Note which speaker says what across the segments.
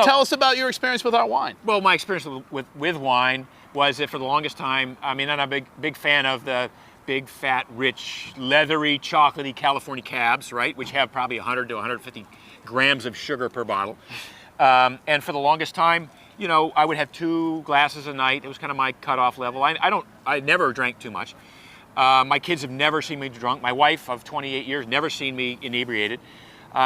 Speaker 1: Tell us about your experience with our wine.
Speaker 2: Well, my experience with wine was that for the longest time, I mean, I'm a big fan of the big, fat, rich, leathery, chocolatey California cabs, right? Which have probably 100 to 150 grams of sugar per bottle. And for the longest time, you know, I would have 2 glasses a night. It was kind of my cutoff level. I never drank too much. My kids have never seen me drunk. My wife of 28 years never seen me inebriated.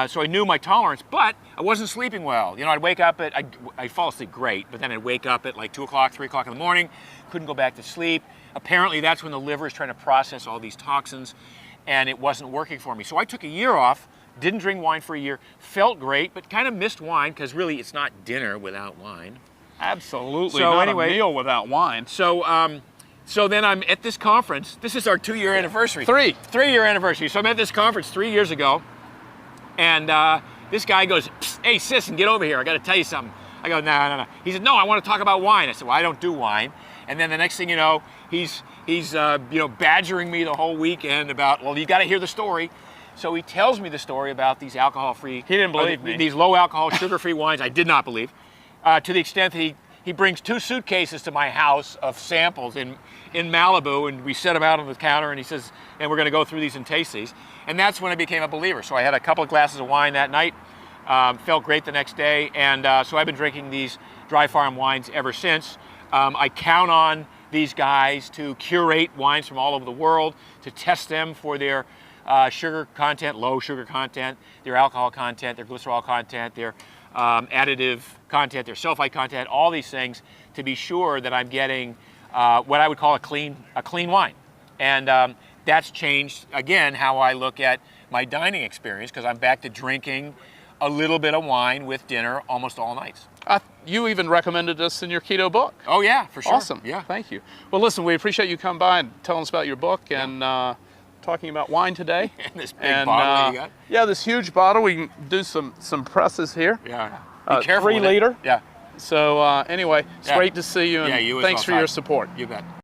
Speaker 2: So I knew my tolerance, but I wasn't sleeping well. You know, I'd wake up I'd fall asleep great, but then I'd wake up at like 2 o'clock, 3 o'clock in the morning, couldn't go back to sleep. Apparently that's when the liver is trying to process all these toxins, and it wasn't working for me. So I took a year off, didn't drink wine for a year, felt great, but kind of missed wine, because really it's not dinner without wine.
Speaker 1: Absolutely,
Speaker 2: so
Speaker 1: not
Speaker 2: anyway,
Speaker 1: a meal without wine.
Speaker 2: So then I'm at this conference. This is our 2-year anniversary.
Speaker 1: 3-year
Speaker 2: anniversary. So I'm at this conference 3 years ago, and this guy goes, "Hey, sis, and get over here. I got to tell you something." I go, "No." He said, "No, I want to talk about wine." I said, "Well, I don't do wine." And then the next thing you know, he's badgering me the whole weekend about, "Well, you got to hear the story." So he tells me the story about these alcohol-free.
Speaker 1: He didn't believe me.
Speaker 2: These low-alcohol, sugar-free wines. I did not believe, to the extent that he brings 2 suitcases to my house of samples in Malibu, and we set them out on the counter, and he says, "And we're going to go through these and taste these." And that's when I became a believer. So I had a couple of glasses of wine that night, felt great the next day, and so I've been drinking these dry farm wines ever since. I count on these guys to curate wines from all over the world, to test them for their sugar content, low sugar content, their alcohol content, their glycerol content, their additive content, their sulfite content, all these things, to be sure that I'm getting what I would call a clean wine. And that's changed, again, how I look at my dining experience, because I'm back to drinking a little bit of wine with dinner almost all nights.
Speaker 1: You even recommended us in your keto book.
Speaker 2: Oh yeah, for sure.
Speaker 1: Awesome.
Speaker 2: Yeah.
Speaker 1: Thank you. Well, listen, we appreciate you coming by and telling us about your book and talking about wine today.
Speaker 2: And this big bottle that you got.
Speaker 1: Yeah, this huge bottle. We can do some presses here.
Speaker 2: Yeah. Be careful.
Speaker 1: 3 liter.
Speaker 2: Yeah.
Speaker 1: So anyway, it's great to see you, and
Speaker 2: yeah, you as
Speaker 1: thanks
Speaker 2: well,
Speaker 1: for your
Speaker 2: Todd.
Speaker 1: support.
Speaker 2: You bet.